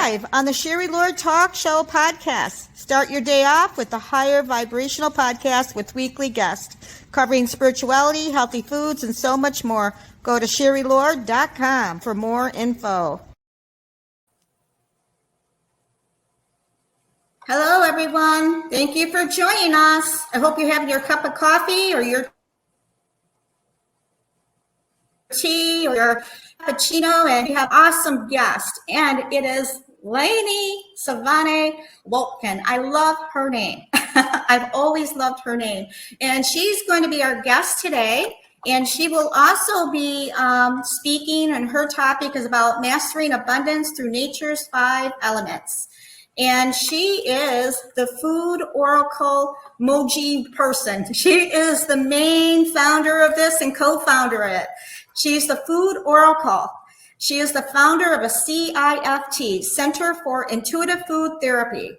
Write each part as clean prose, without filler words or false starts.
live on the Sherry Lord Talk Show podcast. Start your day off with the higher vibrational podcast with weekly guests covering spirituality, healthy foods, and so much more. Go to sherrylord.com for more info. Hello, everyone. Thank you for joining us. I hope you're having your cup of coffee or your tea or your cappuccino, and you have awesome guest. And it is Lainie Sevante Wulkan. I love her name. I've always loved her name. And she's going to be our guest today. And she will also be speaking, and her topic is about mastering abundance through nature's 5 elements. And she is the food oracle Moji person. She is the main founder of this and co-founder of it. She's the food oracle. She is the founder of a CIFT, Center for Intuitive Food Therapy,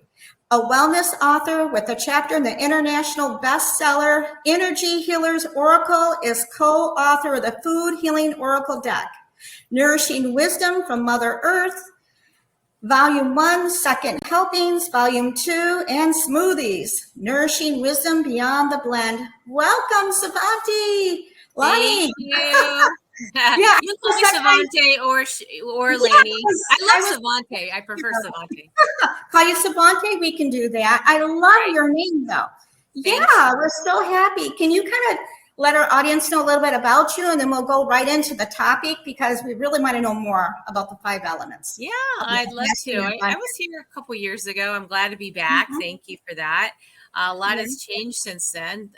a wellness author with a chapter in the international bestseller Energy Healers Oracle, is co-author of the Food Healing Oracle Deck, Nourishing Wisdom from Mother Earth, Volume 1, Second Helpings, Volume 2, and Smoothies, Nourishing Wisdom Beyond the Blend. Welcome, Sevante. Lainie. Thank you. Yeah, you call me Sevante or Lainie. Yes, I love Sevante. I prefer Sevante. Call you Sevante? We can do that. I love your name, though. We're so happy. Can you kind of let our audience know a little bit about you, and then we'll go right into the topic because we really want to know more about the 5 elements. Yeah, I'd love to. I was here a couple years ago. I'm glad to be back. Mm-hmm. Thank you for that. A lot has changed since then.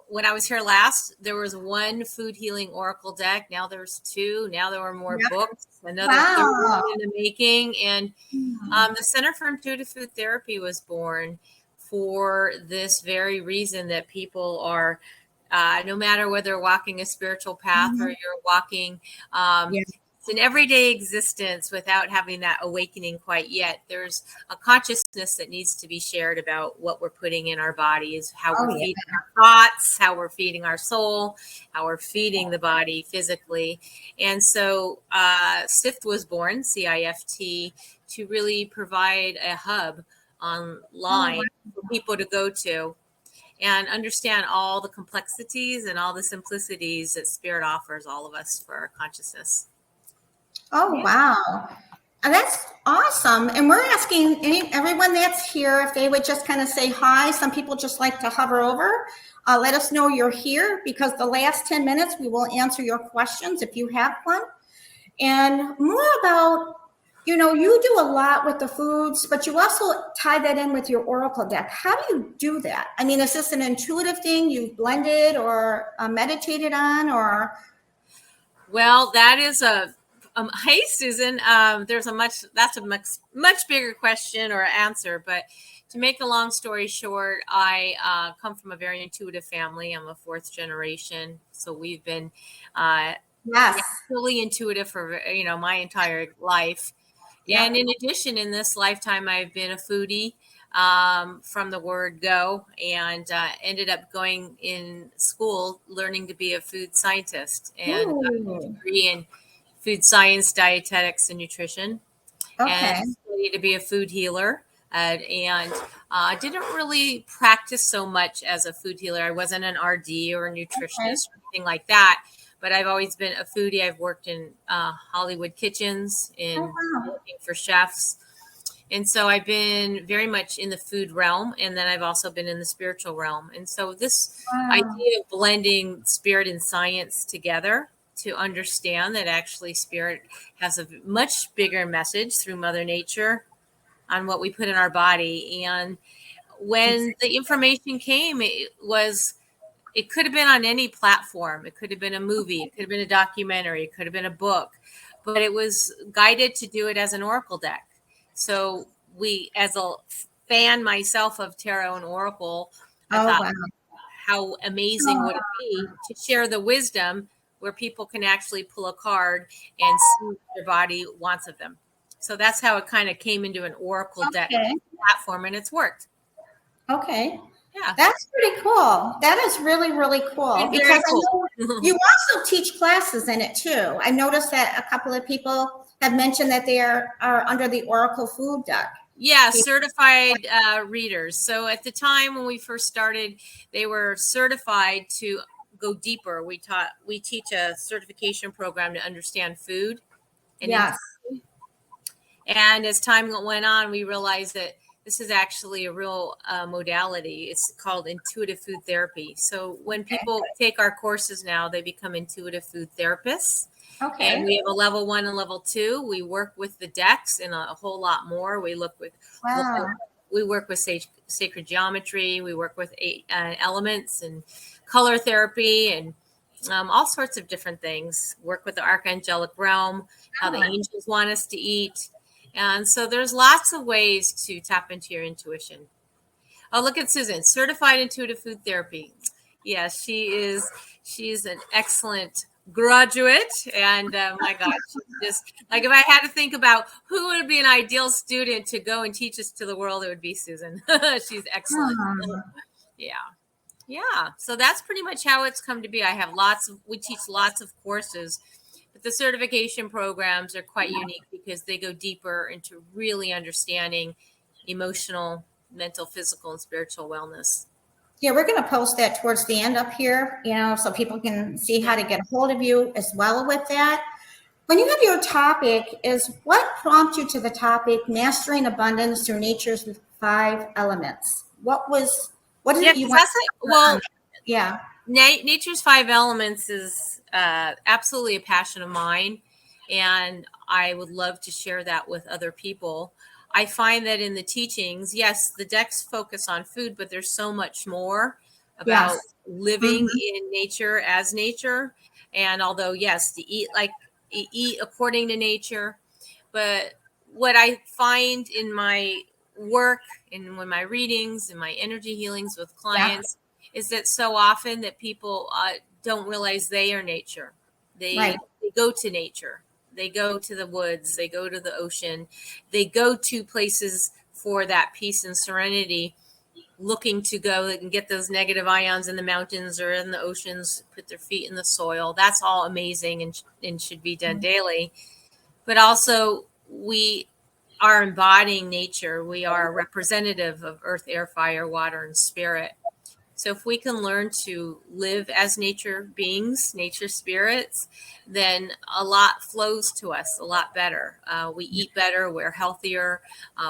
When I was here last, there was 1 food healing oracle deck. Now there's 2. Now there were more books. Another 3 in the making. And the Center for Intuitive Food Therapy was born for this very reason, that people are, no matter whether they're walking a spiritual path or you're walking it's an everyday existence without having that awakening quite yet. There's a consciousness that needs to be shared about what we're putting in our bodies, how we're feeding our thoughts, how we're feeding our soul, how we're feeding the body physically. And so CIFT was born, CIFT, to really provide a hub online for people to go to and understand all the complexities and all the simplicities that Spirit offers all of us for our consciousness. Oh, wow. And that's awesome. And we're asking everyone that's here if they would just kind of say hi. Some people just like to hover over. Let us know you're here, because the last 10 minutes we will answer your questions if you have one. And more about, you do a lot with the foods, but you also tie that in with your oracle deck. How do you do that? I mean, is this an intuitive thing you've blended or meditated on, or? Well, that is hey, Susan, that's a much bigger question or answer, but to make a long story short, I come from a very intuitive family. I'm a 4th generation. So we've been fully intuitive for, my entire life. Yeah. And in addition, in this lifetime, I've been a foodie from the word go, and ended up going in school, learning to be a food scientist, and a degree in food science, dietetics, and nutrition, and studied to be a food healer. And didn't really practice so much as a food healer. I wasn't an RD or a nutritionist or anything like that, but I've always been a foodie. I've worked in Hollywood kitchens, working for chefs. And so I've been very much in the food realm, and then I've also been in the spiritual realm. And so this idea of blending spirit and science together to understand that actually spirit has a much bigger message through Mother Nature on what we put in our body. And when the information came, it could have been on any platform. It could have been a movie. It could have been a documentary. It could have been a book. But it was guided to do it as an oracle deck. So as a fan myself of tarot and oracle, I thought, how amazing would it be to share the wisdom where people can actually pull a card and see what their body wants of them. So that's how it kind of came into an oracle deck platform, and it's worked. Okay. Yeah. That's pretty cool. That is really, really cool. Very Because cool. I know you also teach classes in it too. I noticed that a couple of people have mentioned that they are under the Oracle Food Deck. Yeah, certified readers. So at the time when we first started, they were certified to go deeper. We teach a certification program to understand food. And Yes. And as time went on, we realized that this is actually a real modality. It's called intuitive food therapy. So when people take our courses now, they become intuitive food therapists. Okay. And we have a level 1 and level 2. We work with the decks and a whole lot more. We work with sacred geometry. We work with elements and color therapy and all sorts of different things. Work with the archangelic realm, how the angels want us to eat. And so there's lots of ways to tap into your intuition. Oh, look at Susan, certified intuitive food therapy. Yes, she's an excellent graduate. And my God, she's just like, if I had to think about who would be an ideal student to go and teach us to the world, it would be Susan. She's excellent. Yeah. Yeah. So that's pretty much how it's come to be. We teach lots of courses, but the certification programs are quite unique because they go deeper into really understanding emotional, mental, physical, and spiritual wellness. Yeah, we're going to post that towards the end up here, so people can see how to get a hold of you as well with that. When you have your topic, is what prompted you to the topic, Mastering Abundance Through Nature's 5 Elements? What is it you want to well, yeah. Nature's 5 Elements is absolutely a passion of mine, and I would love to share that with other people. I find that in the teachings, yes, the decks focus on food, but there's so much more about living in nature as nature. And although, yes, to eat according to nature, but what I find in my work and when my readings and my energy healings with clients is that so often that people don't realize they are nature. They go to nature. They go to the woods. They go to the ocean. They go to places for that peace and serenity, looking to go and get those negative ions in the mountains or in the oceans, put their feet in the soil. That's all amazing and should be done daily. But also, we are embodying nature. We are a representative of earth, air, fire, water, and spirit. So if we can learn to live as nature beings, nature spirits, then a lot flows to us a lot better. We eat better, we're healthier,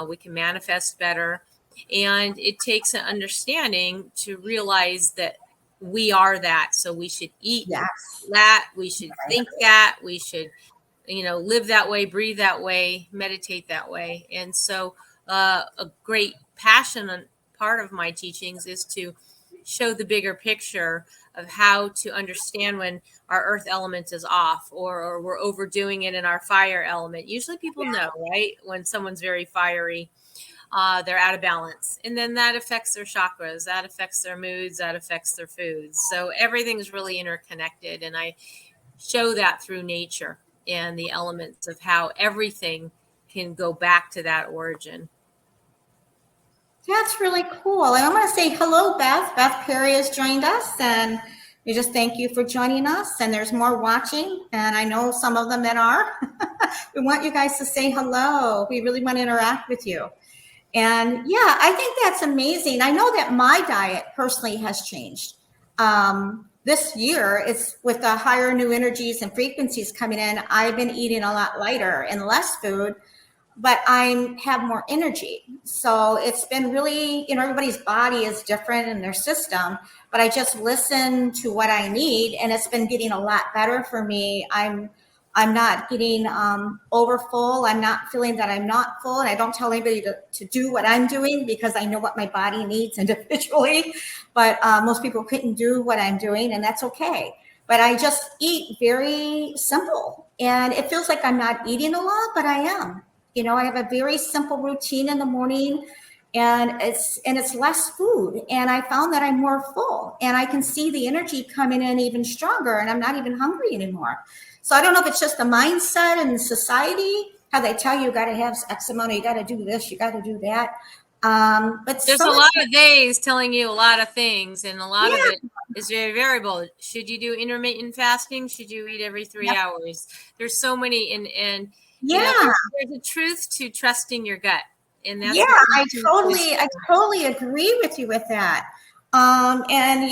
we can manifest better. And it takes an understanding to realize that we are that. So we should eat that, we should think that, we should live that way, breathe that way, meditate that way. And so a great passion on part of my teachings is to show the bigger picture of how to understand when our earth element is off or we're overdoing it in our fire element. Usually people know, right? When someone's very fiery, they're out of balance. And then that affects their chakras, that affects their moods, that affects their foods. So everything's really interconnected. And I show that through nature and the elements of how everything can go back to that origin. That's really cool. And I'm going to say hello, Beth. Beth Perry has joined us, and we just thank you for joining us. And there's more watching, and I know some of them that are. We want you guys to say hello. We really want to interact with you. And yeah, I think that's amazing. I know that my diet personally has changed. This year, it's with the higher new energies and frequencies coming in, I've been eating a lot lighter and less food, but I have more energy. So it's been really, everybody's body is different in their system, but I just listen to what I need, and it's been getting a lot better for me. I'm not getting over full. I'm not feeling that I'm not full. And I don't tell anybody to do what I'm doing because I know what my body needs individually. But most people couldn't do what I'm doing, and that's okay. But I just eat very simple. And it feels like I'm not eating a lot, but I am. I have a very simple routine in the morning, and it's less food. And I found that I'm more full, and I can see the energy coming in even stronger, and I'm not even hungry anymore. So I don't know if it's just the mindset and society, how they tell you got to have X amount, you got to do this, you got to do that. But There's so a much, lot of days telling you a lot of things, and a lot of yeah, it is very variable. Should you do intermittent fasting? Should you eat every 3 hours? There's so many, and yeah, there's a truth to trusting your gut, and yeah. that's what we I teach totally, I totally agree with you with that. And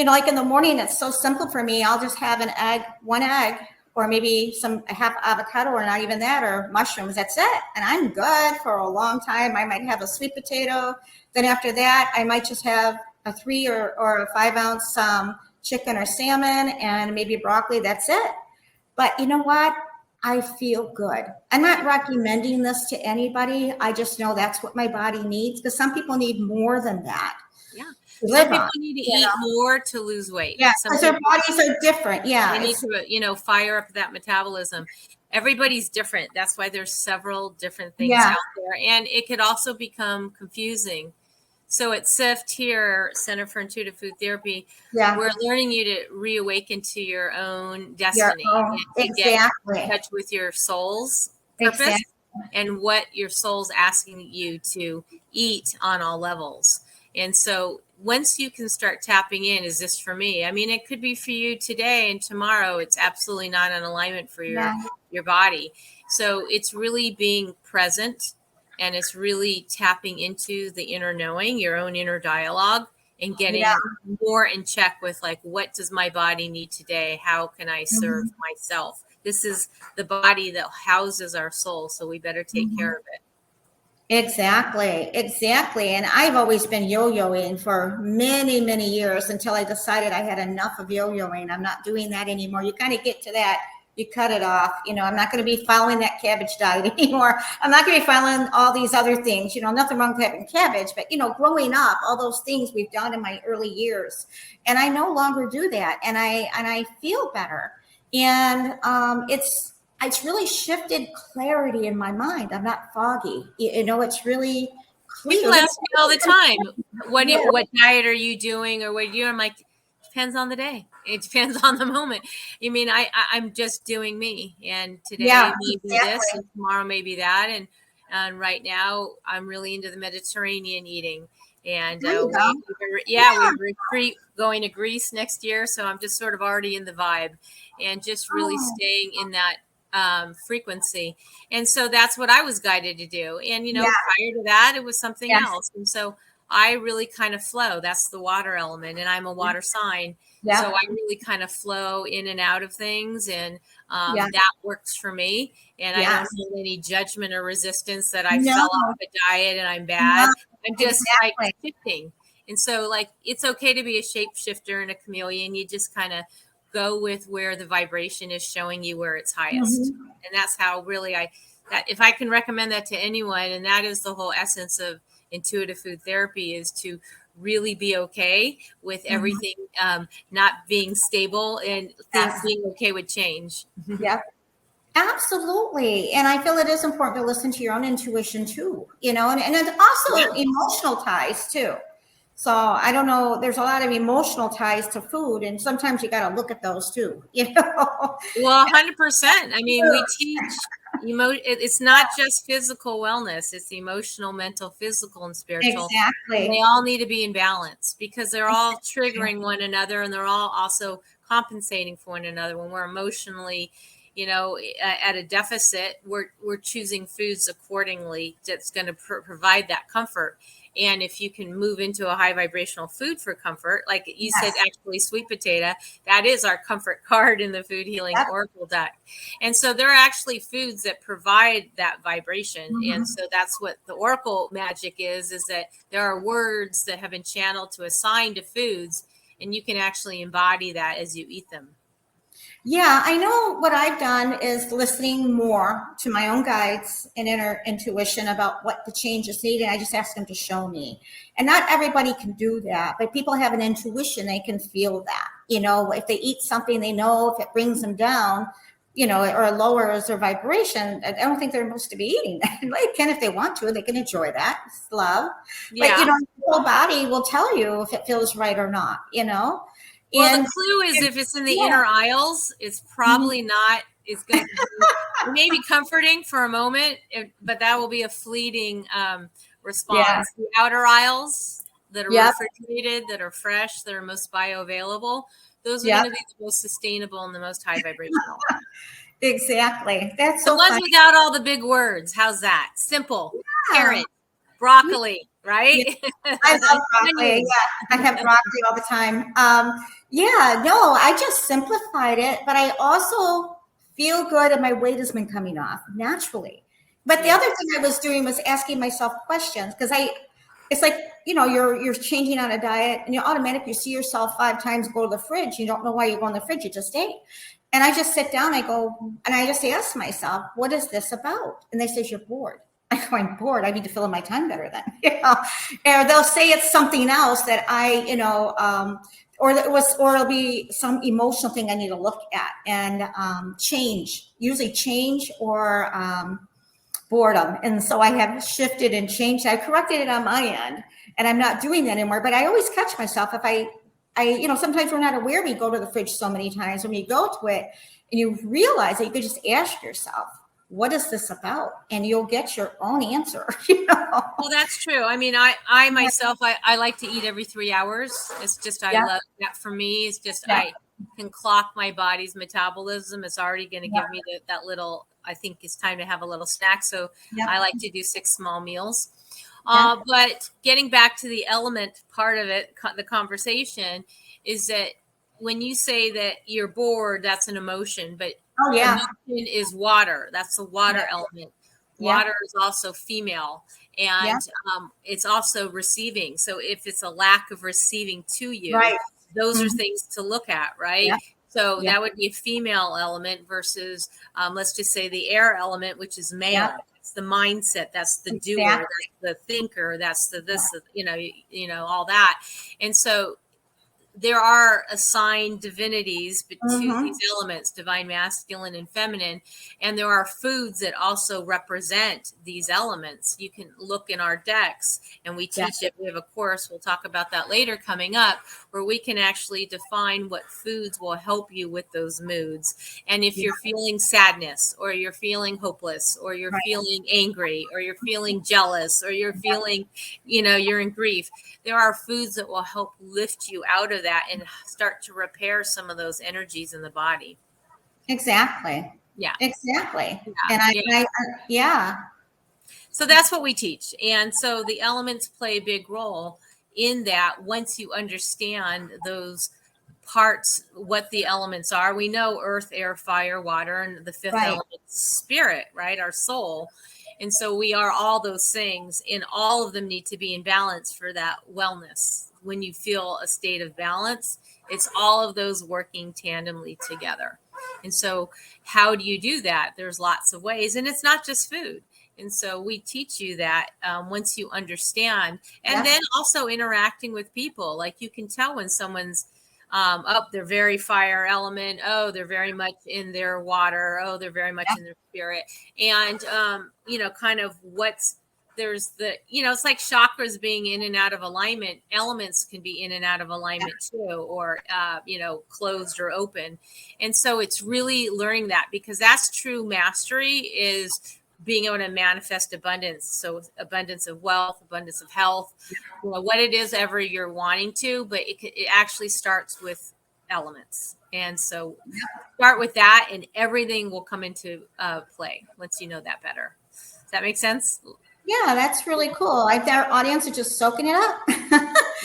like in the morning, it's so simple for me. I'll just have an egg, one egg, or maybe half avocado, or not even that, or mushrooms. That's it. And I'm good for a long time. I might have a sweet potato. Then after that, I might just have a 3 or a 5 ounce chicken or salmon and maybe broccoli. That's it. But you know what? I feel good. I'm not recommending this to anybody. I just know that's what my body needs, because some people need more than that Yeah. to Some live people on. need to eat more to lose weight. Yeah, Some because their people, bodies are different. Yeah, they need to, fire up that metabolism. Everybody's different. That's why there's several different things yeah, out there. And it could also become confusing. So at CIFT here, Center for Intuitive Food Therapy, yeah. we're learning you to reawaken to your own Your destiny own, and to get exactly, in touch with your soul's purpose exactly. and what your soul's asking you to eat on all levels. And so once you can start tapping in, is this for me? I mean, it could be for you today, and tomorrow it's absolutely not in alignment for Yeah, your body. So it's really being present, and it's really tapping into the inner knowing, your own inner dialogue, and yeah. getting more in check with, like, what does my body need today? How can I serve Mhm, myself? This is the body that houses our soul, so we better take care mhm. of it. Exactly, exactly. And I've always been yo-yoing for many, many years until I decided I had enough of yo-yoing. I'm not doing that anymore. You kind of get to that, you cut it off. I'm not going to be following that cabbage diet anymore. I'm not going to be following all these other things. Nothing wrong with having cabbage, but growing up, all those things we've done in my early years, and I no longer do that, and I feel better. And it's really shifted clarity in my mind. I'm not foggy. It's really People clear. ask me all the time, Yeah. what diet are you doing, or what are you? I'm like, depends on the day. It depends on the moment. I'm just doing me, and Yeah, today maybe this, exactly. and tomorrow maybe that, and right now I'm really into the Mediterranean eating, and There you go. we have a retreat going to Greece next year, so I'm just sort of already in the vibe, and just really Oh, staying in that frequency. And so that's what I was guided to do. And, yeah, prior to that, it was something yes, else. And so I really kind of flow. That's the water element. And I'm a water sign. So yeah, I really kind of flow in and out of things. And yeah, that works for me. And I don't yes. feel any judgment or resistance that I No, fell off a diet and I'm no, bad. I'm just like exactly. shifting. And so, like, it's okay to be a shapeshifter and a chameleon. You just kind of go with where the vibration is showing you where it's highest. Mhm. And that's how really that if I can recommend that to anyone, and that is the whole essence of intuitive food therapy, is to really be okay with Mhm. everything not being stable, and things Yes, being okay with change. yep. Absolutely. And I feel it is important to listen to your own intuition too, and it's Yeah. also emotional ties too. So I don't know, there's a lot of emotional ties to food, and sometimes you got to look at those too. Well, 100%. I mean, we teach it's not just physical wellness, it's emotional, mental, physical, and spiritual. And they Exactly. all need to be in balance, because they're all triggering one another, and they're all also compensating for one another. When we're emotionally, at a deficit, we're choosing foods accordingly that's going to provide that comfort. And if you can move into a high vibrational food for comfort, like you said, Yes. actually sweet potato, that is our comfort card in the food healing Yep. oracle deck. And so there are actually foods that provide that vibration. And Mhm. so that's what the oracle magic is that there are words that have been channeled to assign to foods, and you can actually embody that as you eat them. Yeah, I know what I've done is listening more to my own guides and inner intuition about what the changes need. And I just ask them to show me. And not everybody can do that, but people have an intuition. They can feel that, if they eat something, they know if it brings them down, or lowers their vibration. I don't think they're supposed to be eating that. They can if they want to, they can enjoy that. It's love. But, Yeah. the whole body will tell you if it feels right or not. Well, the And, clue is if it's in the yeah. inner aisles, it's Mhm. probably not. It's going to be maybe comforting for a moment, but that will be a fleeting Yeah. response. The outer aisles that are Yep. refrigerated, that are fresh, that are most bioavailable, those are going Yep. to be the most sustainable and the most high vibrational. Exactly. That's The so ones funny. without all the big words. How's that? Simple. Yeah. Carrot, broccoli, right? Yeah. I love broccoli. Onions. Yeah, I have broccoli all the time. Yeah, no, I just simplified it, but I also feel good and my weight has been coming off naturally. But the Yeah. other thing I was doing was asking myself questions because it's like, you're changing on a diet and you automatically see yourself 5 times go to the fridge. You don't know why you go in the fridge, you just ate. And I just sit down, I go, and I just ask myself, what is this about? And they say, you're bored. I go, I'm bored. I need to fill in my time better then. Or they'll say it's something else that or it'll be some emotional thing I need to look at and change, usually change or boredom. And so I have shifted and changed. I corrected it on my end and I'm not doing that anymore, but I always catch myself if sometimes we're not aware we go to the fridge so many times. When you go to it and you realize that you could just ask yourself, what is this about? And you'll get your own answer. Well, that's true. I mean, I myself, I like to eat every 3 hours. It's just, I Yeah. love that. For me, it's just, Yeah. I can clock my body's metabolism. It's already going to Yeah. give me that little, I think it's time to have a little snack. So Yeah. I like to do 6 small meals. Yeah. But getting back to the element part of it, the conversation is that when you say that you're bored, that's an emotion, but Oh yeah. emotion is water. That's the water Yeah. element. Yeah. Water is also female, Yeah. and it's also receiving. So if it's a lack of receiving to you, Right. those are Mhm. things to look at, right? Yeah. So Yeah. that would be a female element versus, let's just say, the air element, which is male. Yeah. It's the mindset. That's the doer. Exactly. That's the thinker. That's the this. All that. And so there are assigned divinities to Mhm. these elements, divine masculine and feminine, and there are foods that also represent these elements. You can look in our decks, and we Yeah. teach it. We have a course, we'll talk about that later coming up, where we can actually define what foods will help you with those moods. And if you're feeling sadness, or you're feeling hopeless, or you're Right. feeling angry, or you're feeling jealous, or you're feeling, you're in grief, there are foods that will help lift you out of that and start to repair some of those energies in the body. Exactly. Yeah. Exactly. Yeah. And yeah. So that's what we teach. And so the elements play a big role in that. Once you understand those parts, what the elements are, we know earth, air, fire, water, and the fifth Right. element, spirit, right? Our soul. And so we are all those things, and all of them need to be in balance for that wellness. When you feel a state of balance, it's all of those working tandemly together. And so how do you do that? There's lots of ways, and it's not just food. And so we teach you that once you understand, and then also interacting with people. Like, you can tell when someone's they're very fire element. Oh, they're very much in their water. Oh, they're very much in their spirit. And, kind of it's like chakras being in and out of alignment. Elements can be in and out of alignment too, or, closed or open. And so it's really learning that, because that's true mastery, is being able to manifest abundance. So abundance of wealth, abundance of health, what it is ever you're wanting to, but it actually starts with elements. And so start with that, and everything will come into play once you know that better. Does that make sense? Yeah, that's really cool. Our audience are just soaking it up.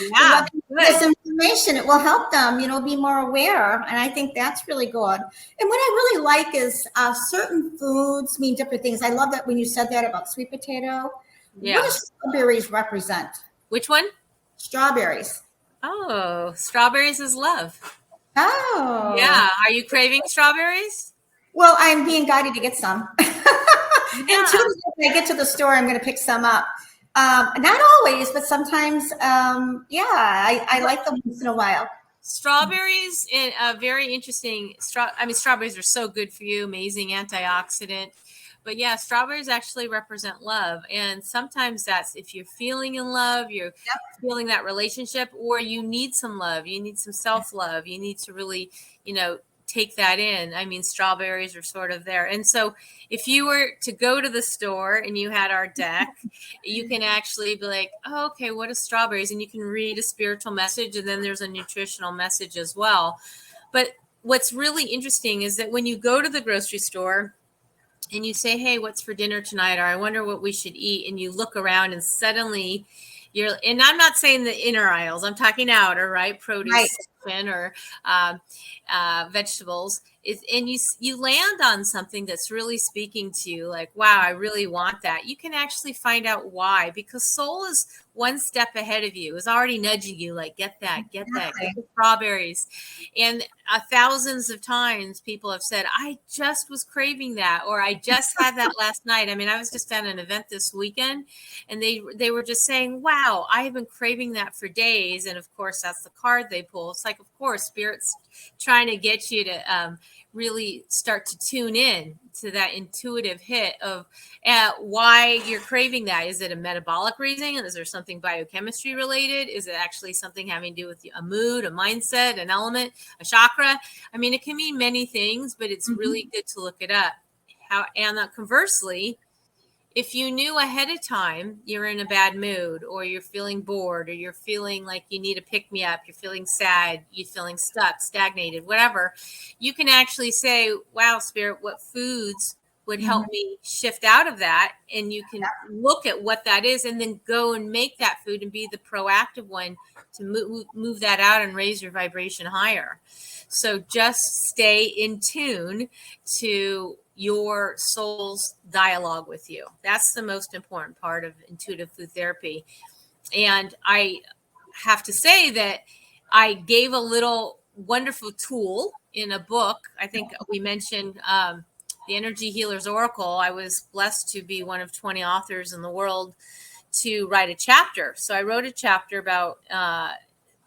Yeah, this information, it will help them, be more aware. And I think that's really good. And what I really like is certain foods mean different things. I love that when you said that about sweet potato. Yeah. What do strawberries represent? Which one? Strawberries. Oh, strawberries is love. Oh. Yeah. Are you craving strawberries? Well, I'm being guided to get some. And Tuesday, when I get to the store, I'm going to pick some up. Not always, but sometimes, I like them once in a while. Strawberries, very interesting. Strawberries are so good for you, amazing antioxidant. But yeah, strawberries actually represent love. And sometimes that's if you're feeling in love, you're feeling that relationship, or you need some love, you need some self-love, you need to really, take that in. I mean, strawberries are sort of there. And so if you were to go to the store and you had our deck, you can actually be like, oh, okay, what is strawberries? And you can read a spiritual message, and then there's a nutritional message as well. But what's really interesting is that when you go to the grocery store and you say, hey, what's for dinner tonight? Or I wonder what we should eat. And you look around and suddenly and I'm not saying the inner aisles, I'm talking outer, right? Produce section or vegetables. And you land on something that's really speaking to you, like, wow, I really want that. You can actually find out why, because soul is one step ahead of you, is already nudging you, like, get that, get the strawberries. And thousands of times people have said, I just was craving that, or I just had that last night. I mean, I was just at an event this weekend, and they were just saying, wow, I have been craving that for days. And of course, that's the card they pull. It's like, of course, Spirit's trying to get you to really start to tune in to that intuitive hit of why you're craving that. Is it a metabolic reason? Is there something biochemistry related? Is it actually something having to do with a mood, a mindset, an element, a chakra? I mean, it can mean many things, but it's really good to look it up. And conversely, if you knew ahead of time you're in a bad mood, or you're feeling bored, or you're feeling like you need to pick me up, you're feeling sad, you're feeling stuck, stagnated, whatever, you can actually say, wow, Spirit, what foods would help me shift out of that? And you can look at what that is and then go and make that food and be the proactive one to move that out and raise your vibration higher. So just stay in tune to your soul's dialogue with you. That's the most important part of intuitive food therapy. And I have to say that I gave a little wonderful tool in a book. I think we mentioned the Energy Healer's Oracle. I was blessed to be one of 20 authors in the world to write a chapter. So I wrote a chapter about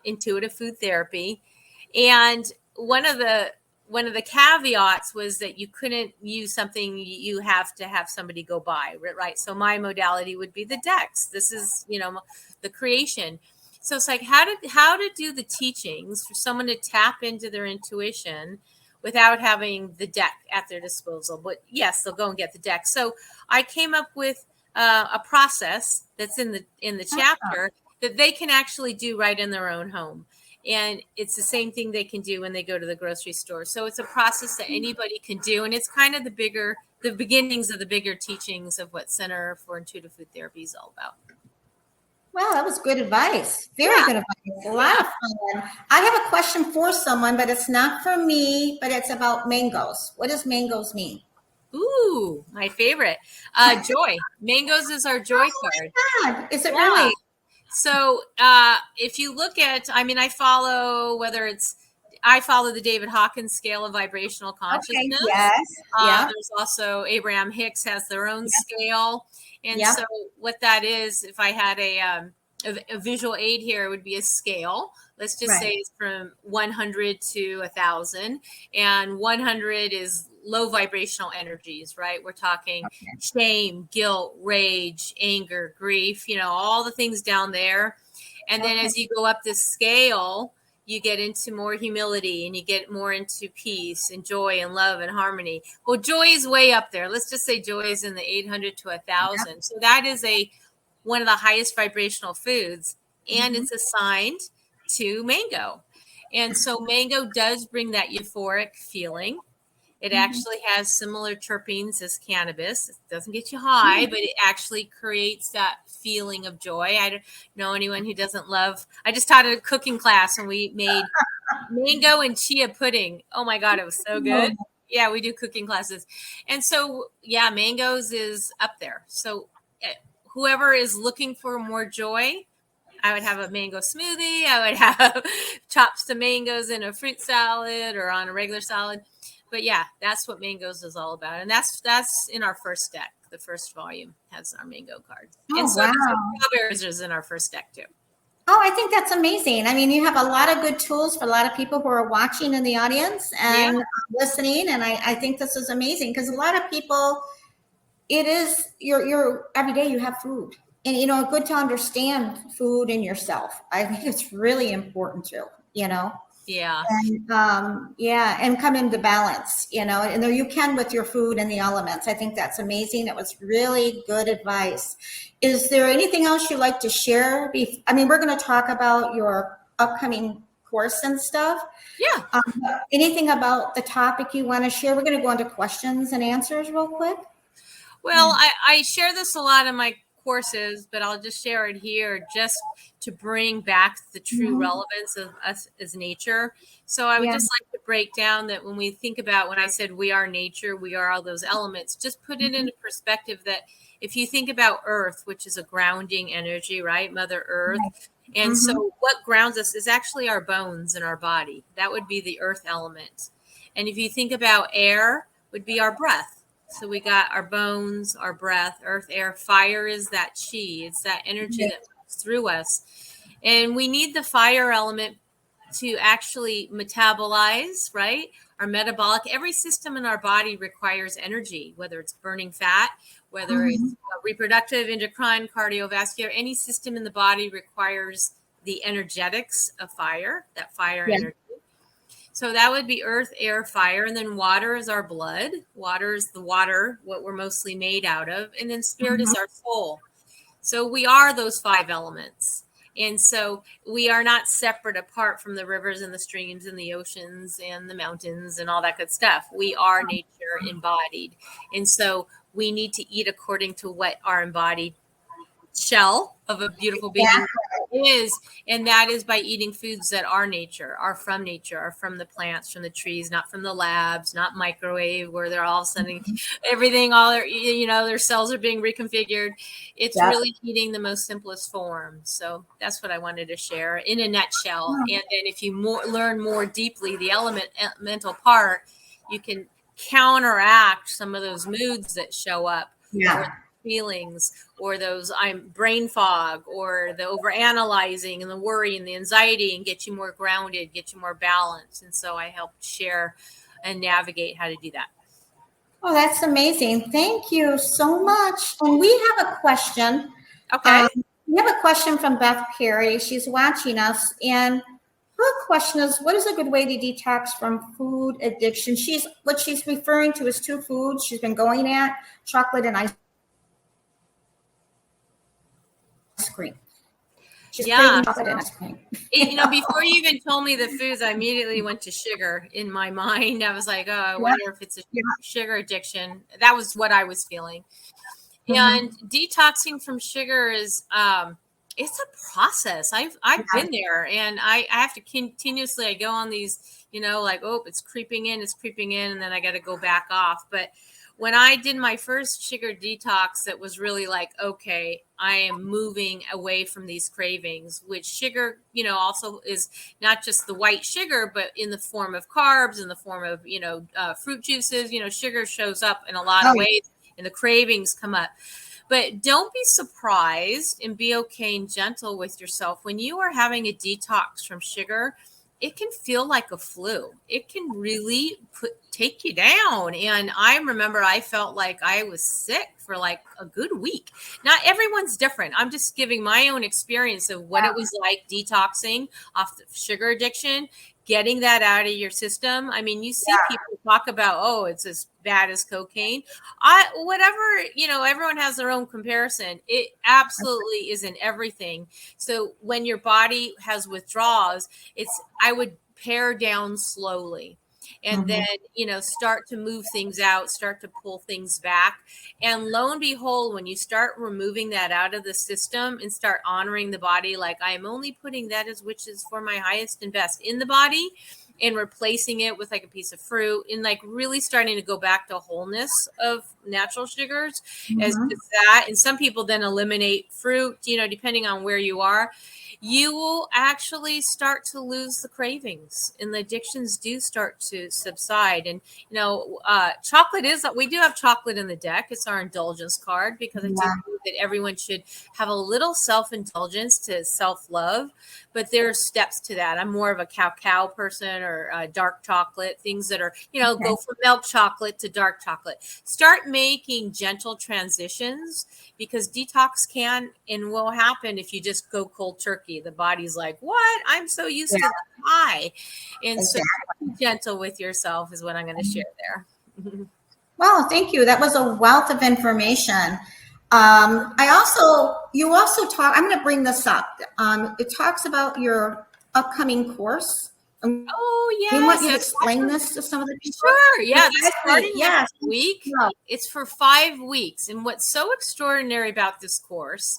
intuitive food therapy. And one of the caveats was that you couldn't use something you have to have somebody go by, right? So my modality would be the decks. This is, the creation. So it's like how to do the teachings for someone to tap into their intuition without having the deck at their disposal. But yes, they'll go and get the deck. So I came up with a process that's in the chapter that they can actually do right in their own home. And it's the same thing they can do when they go to the grocery store. So it's a process that anybody can do. And it's kind of the beginnings of the bigger teachings of what Center for Intuitive Food Therapy is all about. Wow, that was good advice. Very good advice. A lot of fun. I have a question for someone, but it's not for me, but it's about mangoes. What does mangoes mean? Ooh, my favorite. Joy. Mangoes is our joy card. God. Is it really? So if you look at, I follow the David Hawkins scale of vibrational consciousness. Okay, yes. There's also Abraham Hicks has their own scale. And so what that is, if I had a visual aid here, it would be a scale. Let's just say it's from 100 to 1,000. And 100 is low vibrational energies, right? We're talking shame, guilt, rage, anger, grief, all the things down there. And then as you go up this scale, you get into more humility and you get more into peace and joy and love and harmony. Well, joy is way up there. Let's just say joy is in the 800 to 1,000. So that is one of the highest vibrational foods, and it's assigned to mango. And so mango does bring that euphoric feeling. It actually has similar terpenes as cannabis. It doesn't get you high, but it actually creates that feeling of joy. I don't know anyone who doesn't love. I just taught a cooking class and we made mango and chia pudding. Oh my God, it was so good. Yeah, we do cooking classes. And so, mangoes is up there. So whoever is looking for more joy, I would have a mango smoothie. I would have chopped some mangoes in a fruit salad or on a regular salad. But that's what mangoes is all about. And that's in our first deck. The first volume has our mango cards. And so strawberries is in our first deck too. Oh, I think that's amazing. You have a lot of good tools for a lot of people who are watching in the audience and listening. And I think this is amazing because a lot of people, it is your every day you have food. And, good to understand food in yourself. I think it's really important too, Yeah. And come into balance, and there you can with your food and the elements. I think that's amazing. It was really good advice. Is there anything else you'd like to share? I mean, we're going to talk about your upcoming course and stuff. Yeah. Anything about the topic you want to share? We're going to go into questions and answers real quick. Well, I share this a lot in my courses, but I'll just share it here just to bring back the true relevance of us as nature. So I would just like to break down that when we think about, when I said we are nature, we are all those elements, just put it into perspective that if you think about Earth, which is a grounding energy, right? Mother Earth. And so what grounds us is actually our bones in our body. That would be the earth element. And if you think about air, would be our breath. So we got our bones, our breath, earth, air. Fire is that chi. It's that energy that moves through us. And we need the fire element to actually metabolize, right? Our metabolic, every system in our body requires energy, whether it's burning fat, whether it's reproductive, endocrine, cardiovascular, any system in the body requires the energetics of fire, that fire energy. So that would be earth, air, fire. And then water is our blood. Water is the water, what we're mostly made out of. And then spirit is our soul. So we are those 5 elements. And so we are not separate apart from the rivers and the streams and the oceans and the mountains and all that good stuff. We are nature embodied. And so we need to eat according to what our embodied shell of a beautiful being is. And that is by eating foods that are nature, are from nature, are from the plants, from the trees, not from the labs, not microwave where they're all sending everything, all their, their cells are being reconfigured. It's really eating the most simplest form. So that's what I wanted to share in a nutshell. And then if you learn more deeply the elemental part, you can counteract some of those moods that show up. Or feelings, or those brain fog, or the overanalyzing and the worry and the anxiety, and get you more grounded, get you more balanced. And so I help share and navigate how to do that. Oh, that's amazing. Thank you so much. And we have a question. Okay. We have a question from Beth Perry. She's watching us, and her question is, what is a good way to detox from food addiction? What she's referring to is 2 foods she's been going at: chocolate and ice cream. She's craving chocolate and ice cream. Before you even told me the foods, I immediately went to sugar in my mind. I was like, oh, I wonder if it's a sugar addiction. That was what I was feeling. And detoxing from sugar is, it's a process. I've been there, and I have to continuously, I go on these, oh, it's creeping in, and then I got to go back off. But when I did my first sugar detox, it was really like, okay, I am moving away from these cravings, which sugar, also is not just the white sugar, but in the form of carbs, in the form of, fruit juices, sugar shows up in a lot of ways, and the cravings come up. But don't be surprised, and be okay and gentle with yourself. When you are having a detox from sugar, it can feel like a flu. It can really take you down. And I remember I felt like I was sick for like a good week. Not everyone's different. I'm just giving my own experience of what it was like detoxing off the sugar addiction, getting that out of your system. I mean, you see people talk about, oh, it's as bad as cocaine. Everyone has their own comparison. It absolutely isn't everything. So when your body has withdrawals, I would pare down slowly. And then, start to move things out, start to pull things back. And lo and behold, when you start removing that out of the system and start honoring the body, like I am only putting that as which is for my highest and best in the body, and replacing it with like a piece of fruit, and like really starting to go back to wholeness of natural sugars as that. And some people then eliminate fruit, depending on where you are. You will actually start to lose the cravings, and the addictions do start to subside. And, chocolate we do have chocolate in the deck. It's our indulgence card, because I do that everyone should have a little self-indulgence to self-love, but there are steps to that. I'm more of a cacao person, or dark chocolate, things that are, go from milk chocolate to dark chocolate. Start making gentle transitions, because detox can and will happen if you just go cold turkey. The body's like, what? I'm so used to the high. And so be gentle with yourself is what I'm going to share there. Well, thank you. That was a wealth of information. You also talk, I'm going to bring this up. It talks about your upcoming course. Oh, yes. We want you to explain this to some of the people. Sure. Yeah. This starting next Yes. week. Yeah. It's for 5 weeks. And what's so extraordinary about this course,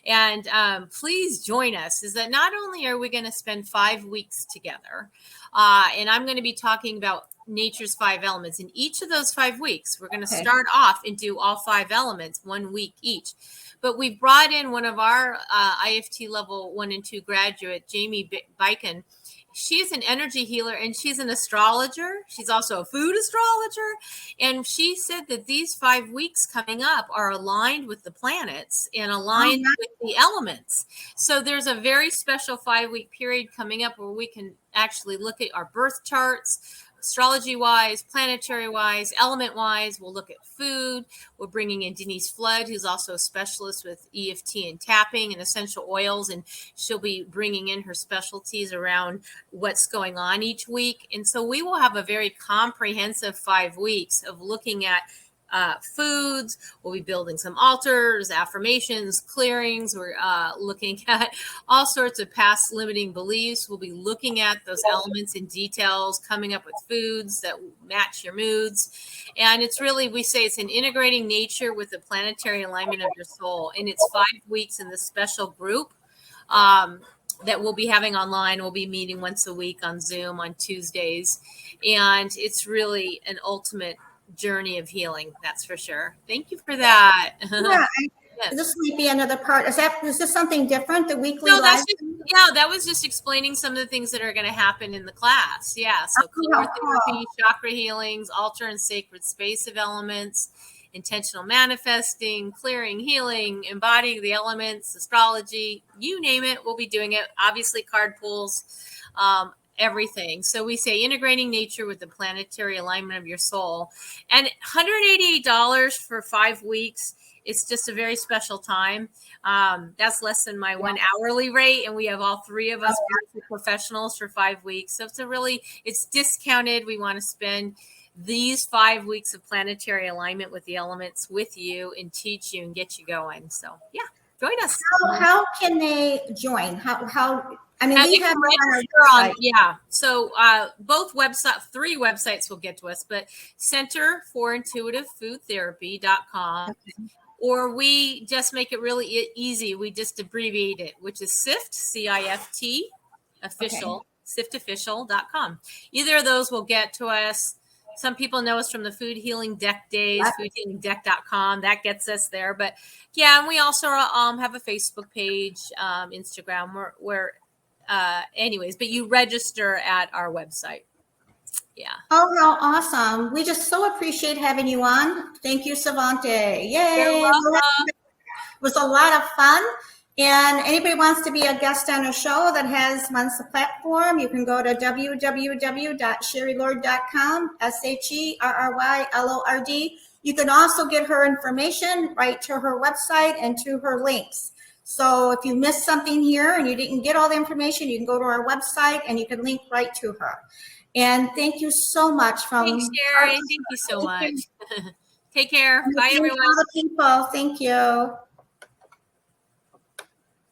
and please join us, is that not only are we going to spend 5 weeks together, and I'm going to be talking about nature's 5 elements. In each of those 5 weeks, we're going to start off and do all 5 elements 1 week each. But we brought in one of our IFT level 1 and 2 graduate, Jamie Biken. She's an energy healer and she's an astrologer. She's also a food astrologer. And she said that these 5 weeks coming up are aligned with the planets and aligned with the elements. So there's a very special 5-week period coming up where we can actually look at our birth charts, astrology-wise, planetary-wise, element-wise. We'll look at food. We're bringing in Denise Flood, who's also a specialist with EFT and tapping and essential oils, and she'll be bringing in her specialties around what's going on each week. And so we will have a very comprehensive 5 weeks of looking at foods. We'll be building some altars, affirmations, clearings. We're looking at all sorts of past limiting beliefs. We'll be looking at those elements in details, coming up with foods that match your moods. And it's really, we say it's an integrating nature with the planetary alignment of your soul. And it's 5 weeks in this special group that we'll be having online. We'll be meeting once a week on Zoom on Tuesdays. And it's really an ultimate journey of healing, that's for sure. Thank you for that. Yeah, this might be another part. Is this something different, the weekly No, live? that was just explaining some of the things that are going to happen in the class. Yeah, so color therapy, chakra healings, altar and sacred space of elements, intentional manifesting, clearing, healing, embodying the elements, astrology, you name it, we'll be doing it. Obviously, card pulls, everything. So we say integrating nature with the planetary alignment of your soul. And $188 for 5 weeks. It's just a very special time. That's less than my 1 hourly rate. And we have all 3 of us professionals for 5 weeks. So it's discounted. We want to spend these 5 weeks of planetary alignment with the elements with you and teach you and get you going. So yeah, join us. How can they join? How I mean, we have on, so both 3 websites will get to us, but Center for Intuitive Food Therapy.com, or we just make it really easy. We just abbreviate it, which is CIFT, C-I-F-T, official, CIFTofficial.com. Either of those will get to us. Some people know us from the Food Healing Deck days, foodhealingdeck.com. That gets us there. But yeah, and we also have a Facebook page, Instagram, where anyways, but you register at our website. Yeah. Oh, how awesome. We just so appreciate having you on. Thank you, Sevante. Yay. It was a lot of fun. And anybody wants to be a guest on a show that wants the platform, you can go to www.sherrylord.com, SHERRYLORD. You can also get her information right to her website and to her links. So if you missed something here and you didn't get all the information, you can go to our website and you can link right to her. And thank you so much. Thanks, Sherry. Thank you so much. Take care. Bye, everyone. All the people. Thank you.